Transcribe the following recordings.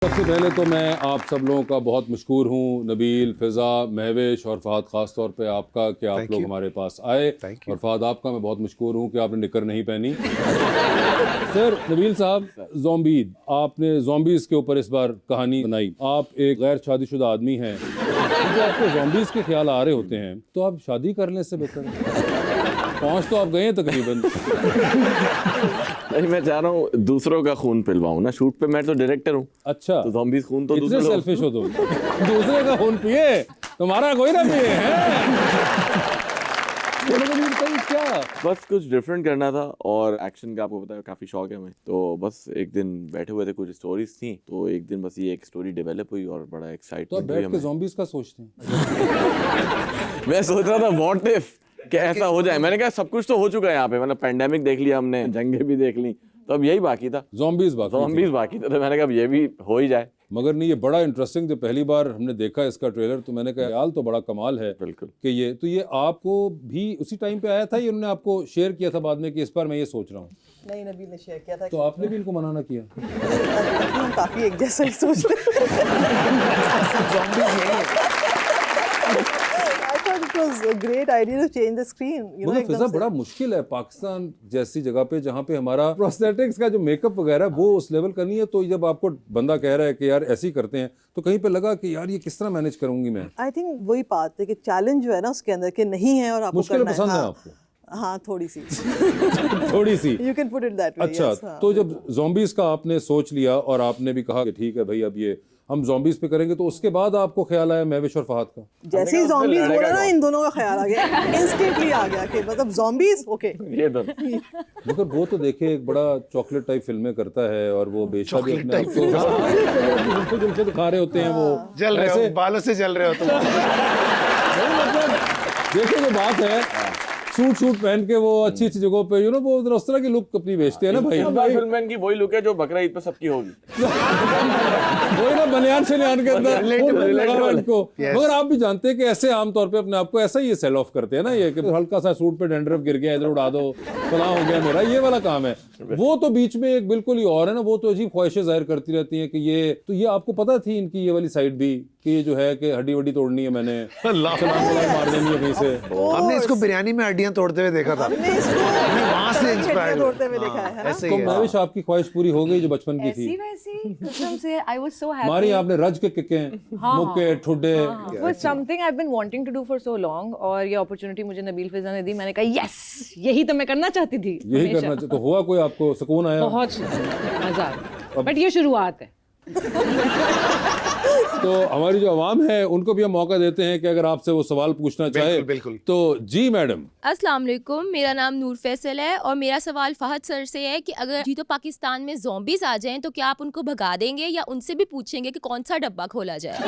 सबसे पहले तो मैं आप सब लोगों का बहुत मशकूर हूँ, नबील, फ़िज़ा, महविश और फ़हद, ख़ास तौर पे आपका कि आप लोग हमारे पास आए। और फ़हद आपका मैं बहुत मशकूर हूँ कि आपने निकर नहीं पहनी। सर नबील साहब, ज़ॉम्बीज़, आपने ज़ॉम्बीज़ के ऊपर इस बार कहानी बनाई। आप एक गैर शादीशुदा आदमी हैं, जब आपको ज़ॉम्बीज़ के ख्याल आ रहे होते हैं तो आप शादी कर लें, इससे बेहतर है। पहुँच तो आप गए हैं तकरीबन। नहीं, मैं चाह रहा हूँ दूसरों का खून पिलवाऊँ ना, शूट पे मैं तो डायरेक्टर हूँ। अच्छा, तो ज़ॉम्बीज़ खून तो इतने दूसरे लोग। सेल्फिश हो तुम। दूसरे का खून पिए, तुम्हारा कोई ना पिए हैं। क्या बस कुछ डिफरेंट करना था और एक्शन का आपको पता है काफ़ी शौक है हमें, तो बस एक दिन बैठे हुए थे, कुछ स्टोरीज थी, तो एक दिन बस ये एक स्टोरी डेवलप हुई और बड़ा तो आप एक्साइटमेंट हुई बैठ के हमें। ज़ॉम्बीज़ का सोचते हैं? मैं सोच रहा था व्हाट इफ, क्या ऐसा हो जाए। मैंने कहा सब कुछ तो हो चुका है यहाँ पे, मतलब पैंडेमिक देख लिया हमने, जंगें भी देख ली, तो अब यही बाकी था, ज़ॉम्बीज़ बाकी थी। ज़ॉम्बीज़ बाकी था। तो मैंने कहा अब ये भी हो ही जाए। मगर नहीं, ये बड़ा इंटरेस्टिंग, जब पहली बार हमने देखा इसका ट्रेलर तो मैंने कहा ख्याल तो बड़ा कमाल है। बिल्कुल। कि ये आपको भी उसी टाइम पे आया था, ये उन्होंने आपको शेयर किया था बाद में कि इस बार मैं ये सोच रहा हूँ? नहीं, नबील ने शेयर किया था। तो आपने भी इनको मना ना किया? हम काफी एक जैसा ही सोचते I thought it was a great idea to change the screen. मगर फिजा बड़ा मुश्किल है पाकिस्तान जैसी जगह पे जहाँ पे हमारा प्रोस्थेटिक्स का जो मेकअप वगैरह वो उस लेवल का नहीं है, तो जब आपको बंदा कह रहा है कि यार ऐसे ही करते हैं तो कहीं पे लगा कि यार ये किस तरह मैनेज करूंगी मैं? आई थिंक वही बात है कि चैलेंज जो है ना उसके अंदर के नहीं है और आपको मुश्किल करना पसंद है हाँ, आपको? हाँ थोड़ी सी थोड़ी सी। You can put it that way. अच्छा, तो जब ज़ॉम्बीज़ का आपने सोच लिया और आपने भी कहा कि ठीक है भाई अब ये हम ज़ॉम्बीज़ पे करेंगे, तो उसके बाद आपको ख्याल आया महविश और फहद का? जैसे ही ज़ॉम्बीज़ बोला ना, इन दोनों का ख्याल आ गया, इंस्टेंटली आ गया कि मतलब ज़ॉम्बीज़ ओके। ये तो मगर वो तो देखिए एक बड़ा चॉकलेट टाइप फिल्में करता है और वो बेशक भी अपने आप को जुल्फे दिखा रहे होते हैं, वो जल रहे हो, बालों से जल रहे हो तुम। देखिए जो बात है, सूट पहन के वो अच्छी जगहों पे वो उस तरह की लुक अपनी बेचते हैं ना भाई। फिल्ममैन की वही लुक है जो बकरा ईद पे सबकी होगी। वही ना, बनियान से लियान के अंदर लगा हुआ इनको। मगर आप भी जानते हैं कि ऐसे आमतौर पे अपने आप को ऐसा ही ये सेल ऑफ करते हैं ना, ये कि हल्का सा सूट पे डैंड्रफ गिर गया, इधर उड़ा दो, फलां हो गया मेरा, ये वाला काम है। वो तो बीच में एक बिल्कुल ही और है ना, वो तो अजीब ख्वाहिशें जाहिर करती रहती हैं कि ये आपको पता थी इनकी ये वाली साइड भी कि ये जो है कि हड्डी वड्डी तोड़नी है, मैंने मार देनी है कहीं से। हमने इसको बिरयानी में हड्डियां तोड़ते हुए देखा था, हमने इसको वहां से इंस्पायर्ड तोड़ते हुए देखा है ना। ऐसे तो ही है। महविश आपकी ख्वाहिश पूरी हो गई जो बचपन की थी? ऐसी वैसी कसम से आई वाज सो हैप्पी। मारी आपने रज के किके, मुक्के, ठुड्डे? वो something I have been wanting to do for so long, और ये अपॉर्चुनिटी मुझे नबील फिजा ने दी। मैंने कहा यस, यही तो मैं करना चाहती थी। यही करना चाहिए। तो हुआ कोई आपको सुकून आया? बहुत मजा आया, बट ये शुरुआत है। तो हमारी जो आवाम है उनको भी हम मौका देते हैं कि अगर आपसे वो सवाल पूछना चाहे। बिल्कुल। तो जी मैडम। अस्सलाम वालेकुम, मेरा नाम नूर फैसल है और मेरा सवाल फहद सर से है कि अगर जी तो पाकिस्तान में ज़ॉम्बीज़ आ जाएं तो क्या आप उनको भगा देंगे या उनसे भी पूछेंगे कि कौन सा डब्बा खोला जाए?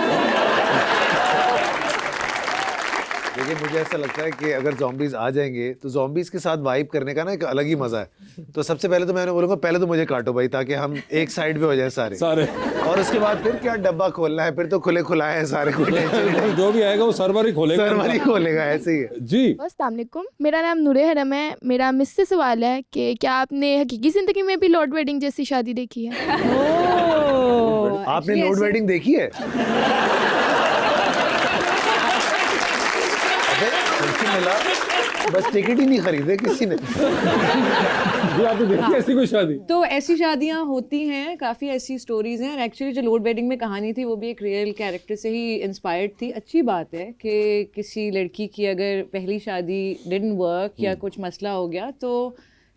देखिए मुझे ऐसा लगता है कि अगर ज़ॉम्बीज़ आ जाएंगे तो ज़ॉम्बीज़ के साथ वाइब करने का ना एक अलग ही मज़ा है। तो सबसे पहले तो मैंने बोलूँगा पहले तो मुझे काटो भाई, ताकि हम एक साइड पे हो जाए सारे। और उसके बाद फिर क्या डब्बा खोलना है, फिर तो खुले खुलाए हैं सारे, कोई टेंशन नहीं। जो भी आएगा वो सर्वर ही खोलेगा। सर्वर ही खोलेगा, ऐसे ही है जी। अस्सलाम वालेकुम, मेरा नाम नूरे हरम है। मेरा मिस से सवाल है कि क्या आपने हकीकी ज़िंदगी में भी लॉर्ड वेडिंग जैसी शादी देखी है? आपने लॉर्ड वेडिंग देखी है? मिला, बस टिकट ही नहीं खरीदे किसी ने। जी, आपने देखी ऐसी कोई शादी? तो ऐसी शादियां होती हैं, काफ़ी ऐसी स्टोरीज हैं। एक्चुअली जो लॉर्ड वेडिंग में कहानी थी वो भी एक रियल कैरेक्टर से ही इंस्पायर्ड थी। अच्छी बात है कि किसी लड़की की अगर पहली शादी डिडंट वर्क या कुछ मसला हो गया तो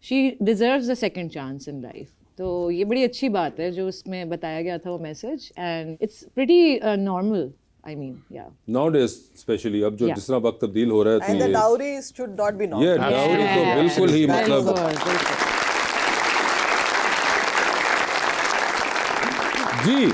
she deserves a second chance in life. तो ये बड़ी अच्छी बात है जो उसमें बताया गया था वो message, and it's pretty normal. I mean, yeah. Nowadays, especially अब जो जिस तरह वक्त तब्दील हो रहा है, And the dowries should not be normal. ये डाउरी तो बिल्कुल ही मतलब जी।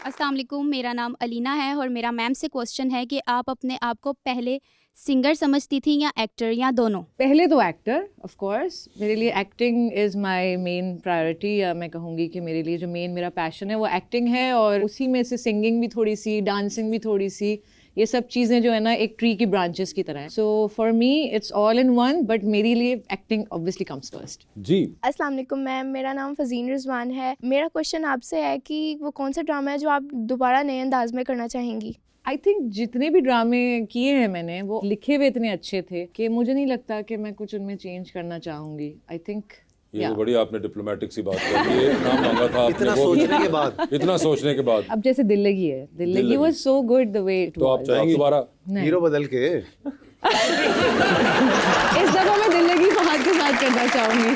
अस्सलाम वालेकुम, मेरा नाम अलीना है और मेरा मैम से क्वेश्चन है कि आप अपने आप को पहले सिंगर समझती थी या एक्टर या दोनों? पहले तो एक्टर, ऑफ कोर्स। मेरे लिए acting is my main priority, या मैं कहूँगी कि मेरे लिए जो मेन मेरा पैशन है वो एक्टिंग है, और उसी में से सिंगिंग भी थोड़ी सी, डांसिंग भी थोड़ी सी, ये सब चीज़ें जो है ना एक ट्री की ब्रांचेस की तरह है. So for me it's all in one, but मेरे लिए एक्टिंग ऑब्वियसली कम्स फर्स्ट. जी. अस्सलाम वालेकुम मैम, मेरा नाम फ़ज़ीन रिजवान है. मेरा क्वेश्चन आपसे है कि वो कौन सा ड्रामा है जो आप दोबारा नए अंदाज में करना चाहेंगी? आई थिंक जितने भी ड्रामे किए हैं मैंने वो लिखे हुए इतने अच्छे थे कि मुझे नहीं लगता कि मैं कुछ उनमें चेंज करना चाहूँगी. आई थिंक ये तो बड़ी आपने डिप्लोमेटिक सी बात कर दी. नाम मांगा था आपने, इतना वो भी- सोचने के बाद इतना सोचने के बाद. अब जैसे दिल लगी है, दिल लगी was so good the way it तो आप चाहेंगे दोबारा? हीरो बदल के इस दफा मैं दिल लगी फहद के साथ करना चाहूंगी.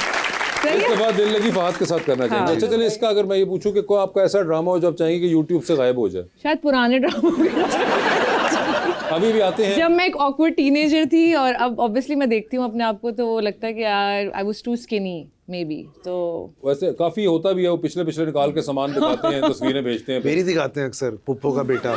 इस दफा दिल लगी फहद के साथ करना चाहेंगे. अच्छा चलिए, इसका अगर मैं ये पूछूं कि कोई आपका ऐसा ड्रामा हो जो आप चाहेंगे कि YouTube से गायब हो जाए. शायद पुराने ड्रामा अभी भी आते हैं. जब मैं एक ऑकवर्ड टीनेजर थी और अब ऑब्वियसली मैं देखती हूँ अपने आप को तो वो लगता है कि यार I was too skinny maybe. तो वैसे काफी होता भी है, वो पिछले निकाल के सामान दिखाते हैं, तस्वीरें भेजते हैं. मेरी दिखाते हैं अक्सर. पुप्पो का बेटा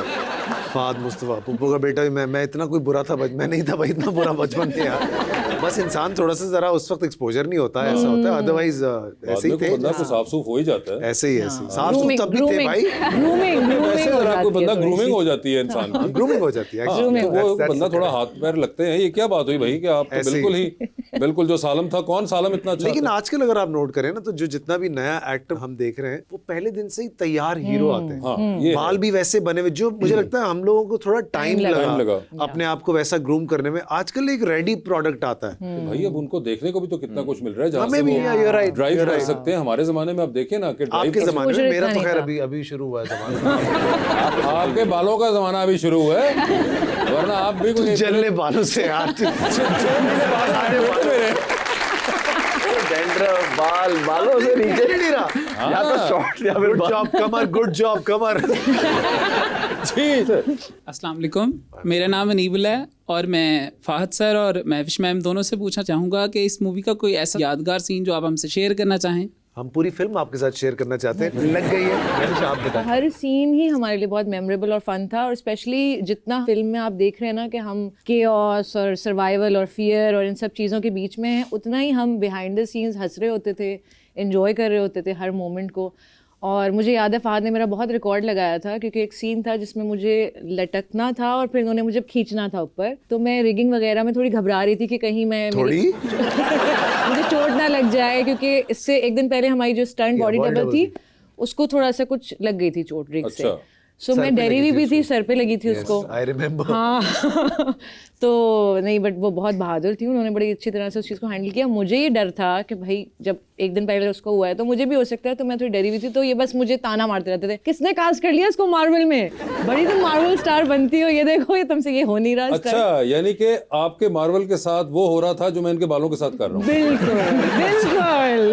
फहद मुस्तफा, पुप्पो का बेटा भी मैं इतना कोई बुरा था, मैं नहीं था भाई, इतना बुरा बचपन में यार. बस इंसान थोड़ा सा जरा उस वक्त एक्सपोजर नहीं होता है, ऐसा होता है. अदरवाइज ऐसे ही थे, बंदा को साफ सूफ हो ही जाता है. ऐसे ही साफ सुफ तब भी थे भाई. वैसे जरा कोई बंदा ग्रूमिंग हो जाती है इंसान की. ग्रूमिंग हो जाती है. वो बंदा थोड़ा हाथ पैर लगते हैं. ये क्या बात हुई भाई कि आप तो बिल्कुल जो सालम था, कौन सालम इतना अच्छा. लेकिन आजकल अगर आप नोट करें ना तो जो जितना भी नया एक्टर हम देख रहे हैं वो पहले दिन से ही तैयार हीरो आते हैं. बाल भी वैसे बने हुए, जो मुझे लगता है हम लोगों को थोड़ा टाइम लगा अपने आप को वैसा ग्रूम करने में. आजकल एक रेडी प्रोडक्ट आता है. भाई अब उनको देखने को भी तो कितना कुछ मिल रहा है जहाँ हमें से भी वो ड्राइव कर सकते हैं. हमारे जमाने में आप देखें ना कि आपके जमाने में, मेरा तो खैर अभी शुरू हुआ है जमाना. आपके बालों का जमाना अभी शुरू हुआ है, वरना आप भी कुछ जलने बालों से यार. बालों से नीचे नहीं रहा, या तो शॉर्ट या फिर गुड जॉब कमर, गुड जॉब कमर. अस्सलाम वालेकुम, मेरा नाम अनीबुल है और मैं फहद सर और महविश मैम दोनों से पूछना चाहूँगा कि इस मूवी का कोई ऐसा यादगार सीन जो आप हमसे शेयर करना चाहें. हम पूरी फिल्म आपके साथ शेयर करना चाहते हैं. लग गई है, आप बताएं. हर सीन ही हमारे लिए बहुत मेमोरेबल और फन था. और स्पेशली जितना फिल्म में आप देख रहे हैं ना कि हम केओस और सर्वाइवल और फियर और इन सब चीज़ों के बीच में हैं, उतना ही हम बिहाइंड द सीन्स हंस रहे होते थे, एंजॉय कर रहे होते थे हर मोमेंट को. और मुझे याद है फहद ने मेरा बहुत रिकॉर्ड लगाया था क्योंकि एक सीन था जिसमें मुझे लटकना था और फिर उन्होंने मुझे खींचना था ऊपर. तो मैं रिगिंग वगैरह में थोड़ी घबरा रही थी कि कहीं मैं मुझे चोट ना लग जाए, क्योंकि इससे एक दिन पहले हमारी जो स्टंट बॉडी डबल थी उसको थोड़ा सा कुछ लग गई थी चोट रिग से. सो मैं डरी हुई भी थी, सर पे लगी थी उसको. I remember. हाँ तो नहीं, बट वो बहुत बहादुर थी, उन्होंने बड़ी अच्छी तरह से उस चीज़ को हैंडल किया. मुझे ये डर था कि भाई जब एक दिन पहले उसको हुआ है तो मुझे भी हो सकता है, तो मैं थोड़ी डरी हुई थी. तो ये बस मुझे ताना मारते रहते थे, किसने कास्ट कर लिया इसको मार्वल में, बड़ी तुम मार्वल स्टार बनती हो, ये देखो ये तुमसे ये हो नहीं रहा. अच्छा, यानी कि आपके मार्वल के साथ वो हो रहा था जो मैं इनके बालों के साथ कर रहा हूँ. बिल्कुल.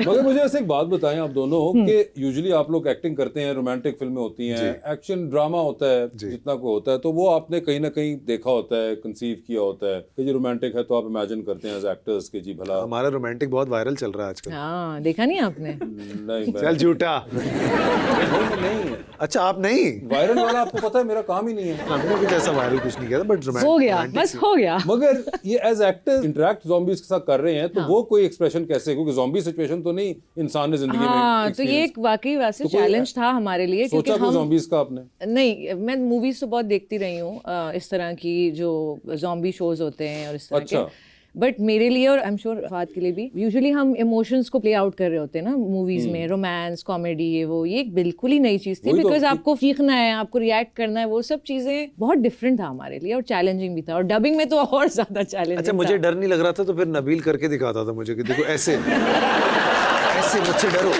मगर मुझे ऐसे एक बात बताएं आप दोनों कि यूजुअली आप लोग एक्टिंग करते हैं, रोमांटिक फिल्में होती हैं, एक्शन ड्रामा होता है, जितना को होता है, तो वो आपने कहीं ना कहीं देखा होता है, कंसीव किया होता है कि रोमांटिक है तो आप इमेजिन करते हैं एज एक्टर्स के जी भला हमारा रोमांटिक बहुत वायरल चल रहा है आजकल. हाँ, देखा नहीं आपने? नहीं चल झूठा. नहीं. अच्छा आप नहीं वायरल वाला आपको पता है मेरा काम ही नहीं है. हमने कुछ ऐसा वायरल कुछ नहीं किया था, बट हो गया, बस हो गया. मगर ये एज एक्टर्स इंटरेक्ट ज़ॉम्बीज के साथ कर रहे हैं तो वो कोई एक्सप्रेशन कैसे, क्योंकि ज़ॉम्बी सिचुएशन तो नहीं इंसान ने जिंदगी में. हाँ, तो ये एक वाकई वैसे चैलेंज था हमारे लिए. सोचा कोई ज़ॉम्बीज का आपने? नहीं, मैं मूवीज तो बहुत देखती रही हूँ इस तरह की जो ज़ॉम्बी शोज होते हैं और इस तरह के. बट मेरे लिए और आई एम श्योर फहद के लिए भी, यूजुअली हम इमोशंस को प्ले आउट कर रहे होते हैं ना मूवीज में, रोमांस, कॉमेडी, ये एक बिल्कुल ही नई चीज़ थी. बिकॉज आपको सीखना है, आपको रिएक्ट करना है, वो सब चीज़ें बहुत डिफरेंट था हमारे लिए और चैलेंजिंग भी था. और डबिंग में तो और ज़्यादा चैलेंजिंग. अच्छा, मुझे डर नहीं लग रहा था तो फिर नबील करके दिखाता था मुझे कि देखो ऐसे ऐसे मुझसे डरो.